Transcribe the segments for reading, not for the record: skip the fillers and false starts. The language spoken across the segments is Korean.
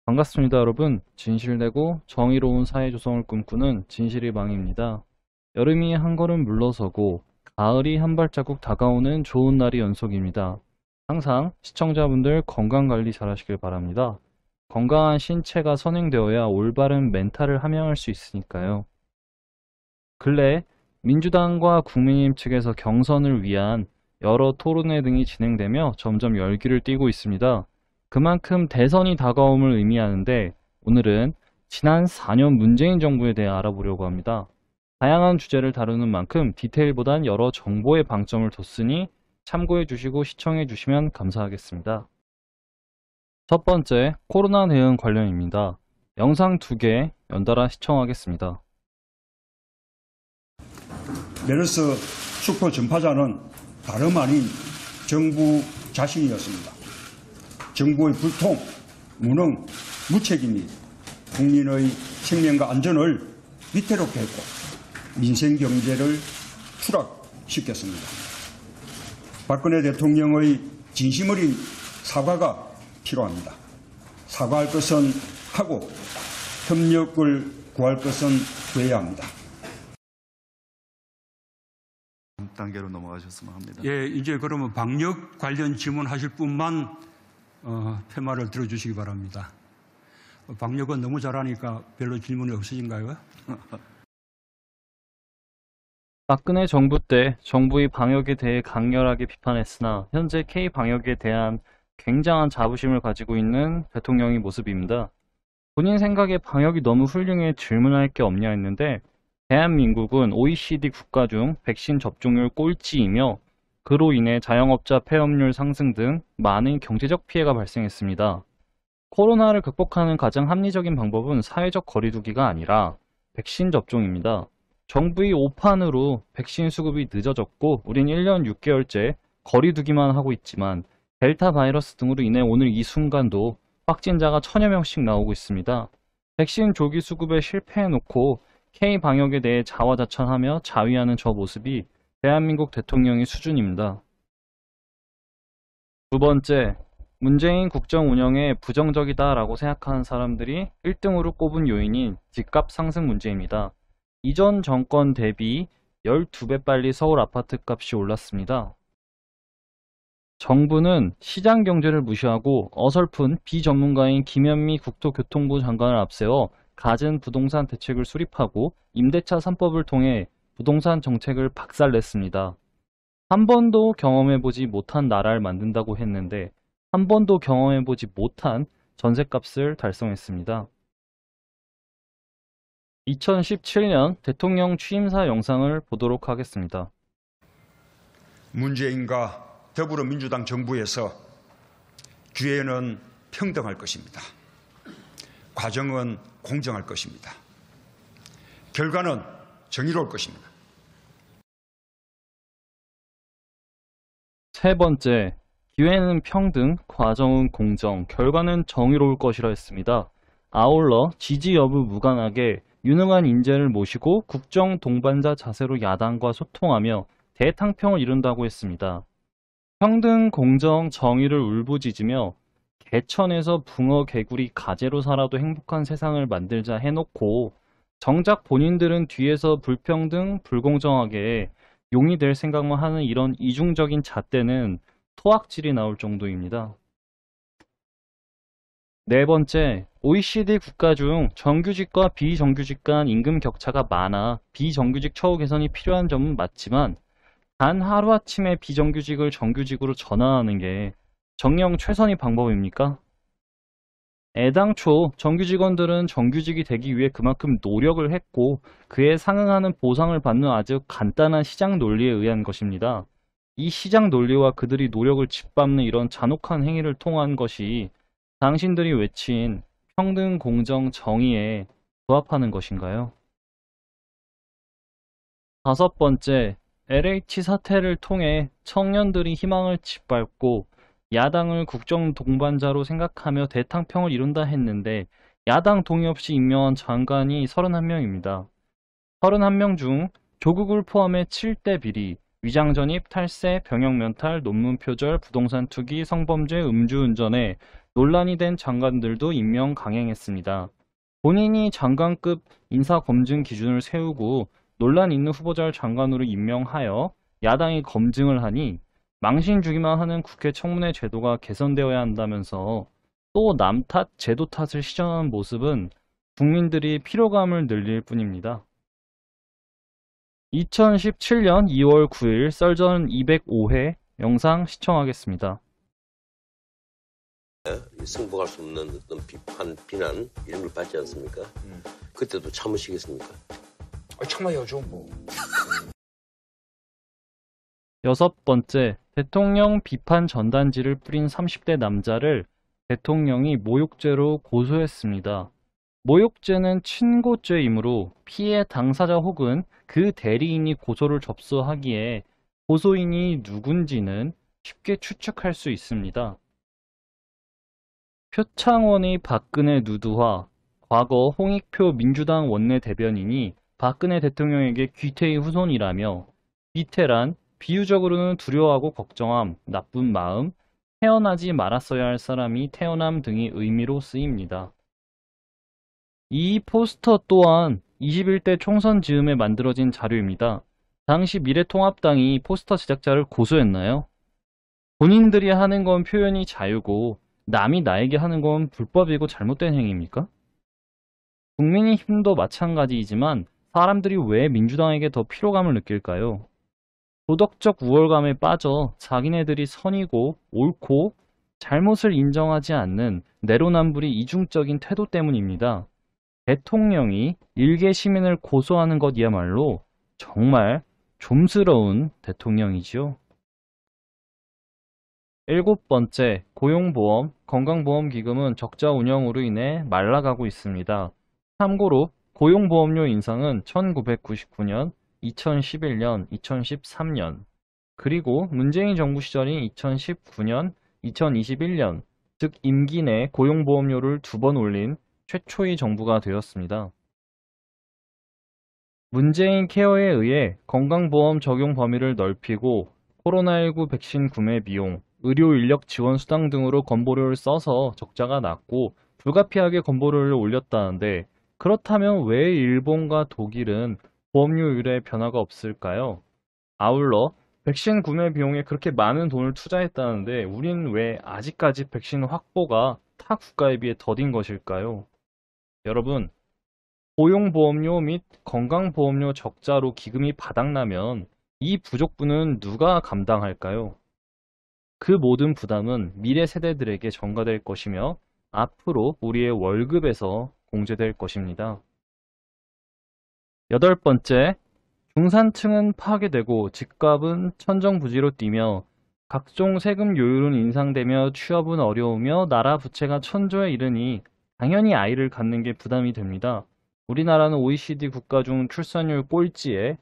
반갑습니다, 여러분. 진실되고 정의로운 사회 조성을 꿈꾸는 진실이방입니다. 여름이 한 걸음 물러서고 가을이 한 발자국 다가오는 좋은 날이 연속입니다. 항상 시청자분들 건강관리 잘 하시길 바랍니다. 건강한 신체가 선행되어야 올바른 멘탈을 함양할 수 있으니까요. 근래 민주당과 국민의힘 측에서 경선을 위한 여러 토론회 등이 진행되며 점점 열기를 띠고 있습니다. 그만큼 대선이 다가옴을 의미하는데 오늘은 지난 4년 문재인 정부에 대해 알아보려고 합니다. 다양한 주제를 다루는 만큼 디테일보단 여러 정보에 방점을 뒀으니 참고해 주시고 시청해 주시면 감사하겠습니다. 첫 번째, 코로나 대응 관련입니다. 영상 2개 연달아 시청하겠습니다. 메르스 수포 전파자는 다름 아닌 정부 자신이었습니다. 정부의 불통, 무능, 무책임이 국민의 생명과 안전을 위태롭게 했고 민생 경제를 추락시켰습니다. 박근혜 대통령의 진심 어린 사과가 필요합니다. 사과할 것은 하고 협력을 구할 것은 구해야 합니다. 단계로 넘어가셨으면 합니다. 예, 이제 그러면 방역 관련 질문하실 분만 테마를 들어주시기 바랍니다. 방역은 너무 잘하니까 별로 질문이 없으신가요? 박근혜 정부 때 정부의 방역에 대해 강렬하게 비판했으나 현재 K-방역에 대한 굉장한 자부심을 가지고 있는 대통령의 모습입니다. 본인 생각에 방역이 너무 훌륭해 질문할 게 없냐 했는데 대한민국은 OECD 국가 중 백신 접종률 꼴찌이며 그로 인해 자영업자 폐업률 상승 등 많은 경제적 피해가 발생했습니다. 코로나를 극복하는 가장 합리적인 방법은 사회적 거리두기가 아니라 백신 접종입니다. 정부의 오판으로 백신 수급이 늦어졌고 우린 1년 6개월째 거리두기만 하고 있지만 델타 바이러스 등으로 인해 오늘 이 순간도 확진자가 1000여 명씩 나오고 있습니다. 백신 조기 수급에 실패해놓고 K-방역에 대해 자화자찬하며 자위하는 저 모습이 대한민국 대통령의 수준입니다. 두 번째, 문재인 국정 운영에 부정적이다라고 생각하는 사람들이 1등으로 꼽은 요인인 집값 상승 문제입니다. 이전 정권 대비 12배 빨리 서울 아파트 값이 올랐습니다. 정부는 시장 경제를 무시하고 어설픈 비전문가인 김현미 국토교통부 장관을 앞세워 갖은 부동산 대책을 수립하고 임대차 3법을 통해 부동산 정책을 박살냈습니다. 한 번도 경험해보지 못한 나라를 만든다고 했는데 한 번도 경험해보지 못한 전셋값을 달성했습니다. 2017년 대통령 취임사 영상을 보도록 하겠습니다. 문재인과 더불어민주당 정부에서 기회는 평등할 것입니다. 과정은 공정할 것입니다. 결과는 정의로울 것입니다. 세 번째, 기회는 평등, 과정은 공정, 결과는 정의로울 것이라 했습니다. 아울러 지지 여부 무관하게 유능한 인재를 모시고 국정 동반자 자세로 야당과 소통하며 대탕평을 이룬다고 했습니다. 평등, 공정, 정의를 울부짖으며 개천에서 붕어, 개구리, 가재로 살아도 행복한 세상을 만들자 해놓고 정작 본인들은 뒤에서 불평등, 불공정하게 용이 될 생각만 하는 이런 이중적인 잣대는 토악질이 나올 정도입니다. 네 번째, OECD 국가 중 정규직과 비정규직 간 임금 격차가 많아 비정규직 처우 개선이 필요한 점은 맞지만 단 하루아침에 비정규직을 정규직으로 전환하는 게 정녕 최선의 방법입니까? 애당초 정규직원들은 정규직이 되기 위해 그만큼 노력을 했고 그에 상응하는 보상을 받는 아주 간단한 시장 논리에 의한 것입니다. 이 시장 논리와 그들이 노력을 짓밟는 이런 잔혹한 행위를 통한 것이 당신들이 외친 평등, 공정, 정의에 부합하는 것인가요? 다섯 번째, LH 사태를 통해 청년들이 희망을 짓밟고 야당을 국정 동반자로 생각하며 대탕평을 이룬다 했는데 야당 동의 없이 임명한 장관이 31명입니다. 31명 중 조국을 포함해 7대 비리, 위장전입, 탈세, 병역 면탈, 논문 표절, 부동산 투기, 성범죄, 음주운전에 논란이 된 장관들도 임명 강행했습니다. 본인이 장관급 인사검증 기준을 세우고 논란 있는 후보자를 장관으로 임명하여 야당이 검증을 하니 망신 주기만 하는 국회 청문회 제도가 개선되어야 한다면서 또 남 탓, 제도 탓을 시전하는 모습은 국민들이 피로감을 늘릴 뿐입니다. 2017년 2월 9일 썰전 205회 영상 시청하겠습니다. 승복할 수 없는 어떤 비판, 비난 이런 걸 받지 않습니까? 그때도 참으시겠습니까? 참아야죠 뭐. 여섯 번째, 대통령 비판 전단지를 뿌린 30대 남자를 대통령이 모욕죄로 고소했습니다. 모욕죄는 친고죄이므로 피해 당사자 혹은 그 대리인이 고소를 접수하기에 고소인이 누군지는 쉽게 추측할 수 있습니다. 표창원의 박근혜 누드화, 과거 홍익표 민주당 원내대변인이 박근혜 대통령에게 귀태의 후손이라며 귀태란 비유적으로는 두려워하고 걱정함, 나쁜 마음, 태어나지 말았어야 할 사람이 태어남 등의 의미로 쓰입니다. 이 포스터 또한 21대 총선 즈음에 만들어진 자료입니다. 당시 미래통합당이 포스터 제작자를 고소했나요? 본인들이 하는 건 표현이 자유고 남이 나에게 하는 건 불법이고 잘못된 행위입니까? 국민의힘도 마찬가지이지만 사람들이 왜 민주당에게 더 피로감을 느낄까요? 도덕적 우월감에 빠져 자기네들이 선이고 옳고 잘못을 인정하지 않는 내로남불이 이중적인 태도 때문입니다. 대통령이 일개 시민을 고소하는 것이야말로 정말 좀스러운 대통령이지요. 일곱 번째, 고용보험, 건강보험기금은 적자 운영으로 인해 말라가고 있습니다. 참고로 고용보험료 인상은 1999년, 2011년, 2013년, 그리고 문재인 정부 시절인 2019년, 2021년, 즉 임기 내 고용보험료를 2번 올린 최초의 정부가 되었습니다. 문재인 케어에 의해 건강보험 적용 범위를 넓히고 코로나19 백신 구매 비용, 의료 인력 지원 수당 등으로 건보료를 써서 적자가 났고 불가피하게 건보료를 올렸다는데 그렇다면 왜 일본과 독일은 보험료율에 변화가 없을까요? 아울러 백신 구매 비용에 그렇게 많은 돈을 투자했다는데 우린 왜 아직까지 백신 확보가 타 국가에 비해 더딘 것일까요? 여러분, 고용보험료 및 건강보험료 적자로 기금이 바닥나면 이 부족분은 누가 감당할까요? 그 모든 부담은 미래 세대들에게 전가될 것이며 앞으로 우리의 월급에서 공제될 것입니다. 여덟 번째, 중산층은 파괴되고 집값은 천정부지로 뛰며 각종 세금 요율은 인상되며 취업은 어려우며 나라 부채가 천조에 이르니 당연히 아이를 갖는 게 부담이 됩니다. 우리나라는 OECD 국가 중 출산율 꼴찌에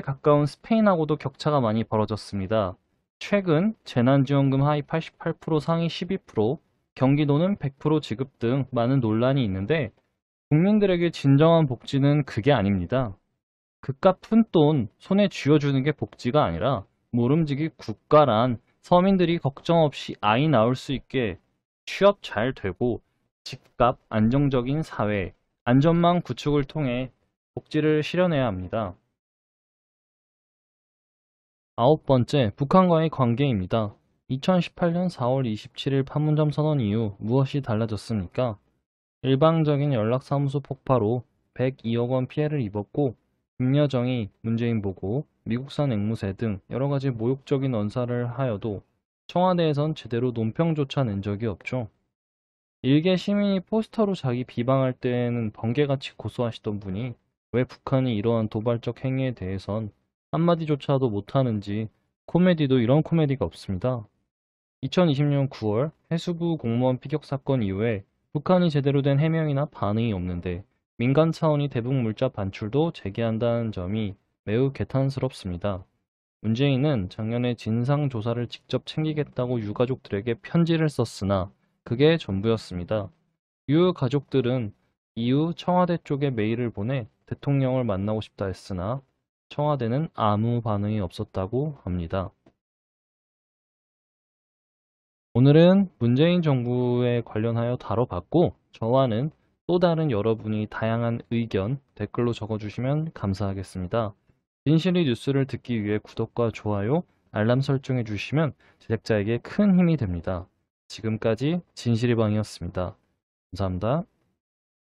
가까운 스페인하고도 격차가 많이 벌어졌습니다. 최근 재난지원금 하위 88%, 상위 12%, 경기도는 100% 지급 등 많은 논란이 있는데 국민들에게 진정한 복지는 그게 아닙니다. 그깟 푼돈 손에 쥐어주는 게 복지가 아니라 모름지기 국가란 서민들이 걱정 없이 아이 낳을 수 있게 취업 잘 되고 집값 안정적인 사회, 안전망 구축을 통해 복지를 실현해야 합니다. 아홉 번째, 북한과의 관계입니다. 2018년 4월 27일 판문점 선언 이후 무엇이 달라졌습니까? 일방적인 연락사무소 폭파로 102억 원 피해를 입었고 김여정이 문재인 보고 미국산 앵무새 등 여러가지 모욕적인 언사를 하여도 청와대에선 제대로 논평조차 낸 적이 없죠. 일개 시민이 포스터로 자기 비방할 때에는 번개같이 고소하시던 분이 왜 북한이 이러한 도발적 행위에 대해선 한마디조차도 못하는지 코미디도 이런 코미디가 없습니다. 2020년 9월 해수부 공무원 피격 사건 이후에 북한이 제대로 된 해명이나 반응이 없는데 민간 차원이 대북 물자 반출도 재개한다는 점이 매우 개탄스럽습니다. 문재인은 작년에 진상조사를 직접 챙기겠다고 유가족들에게 편지를 썼으나 그게 전부였습니다. 유 가족들은 이후 청와대 쪽에 메일을 보내 대통령을 만나고 싶다 했으나 청와대는 아무 반응이 없었다고 합니다. 오늘은 문재인 정부에 관련하여 다뤄봤고, 저와는 또 다른 여러분이 다양한 의견 댓글로 적어주시면 감사하겠습니다. 진실이 뉴스를 듣기 위해 구독과 좋아요, 알람 설정해 주시면 제작자에게 큰 힘이 됩니다. 지금까지 진실이방이었습니다. 감사합니다.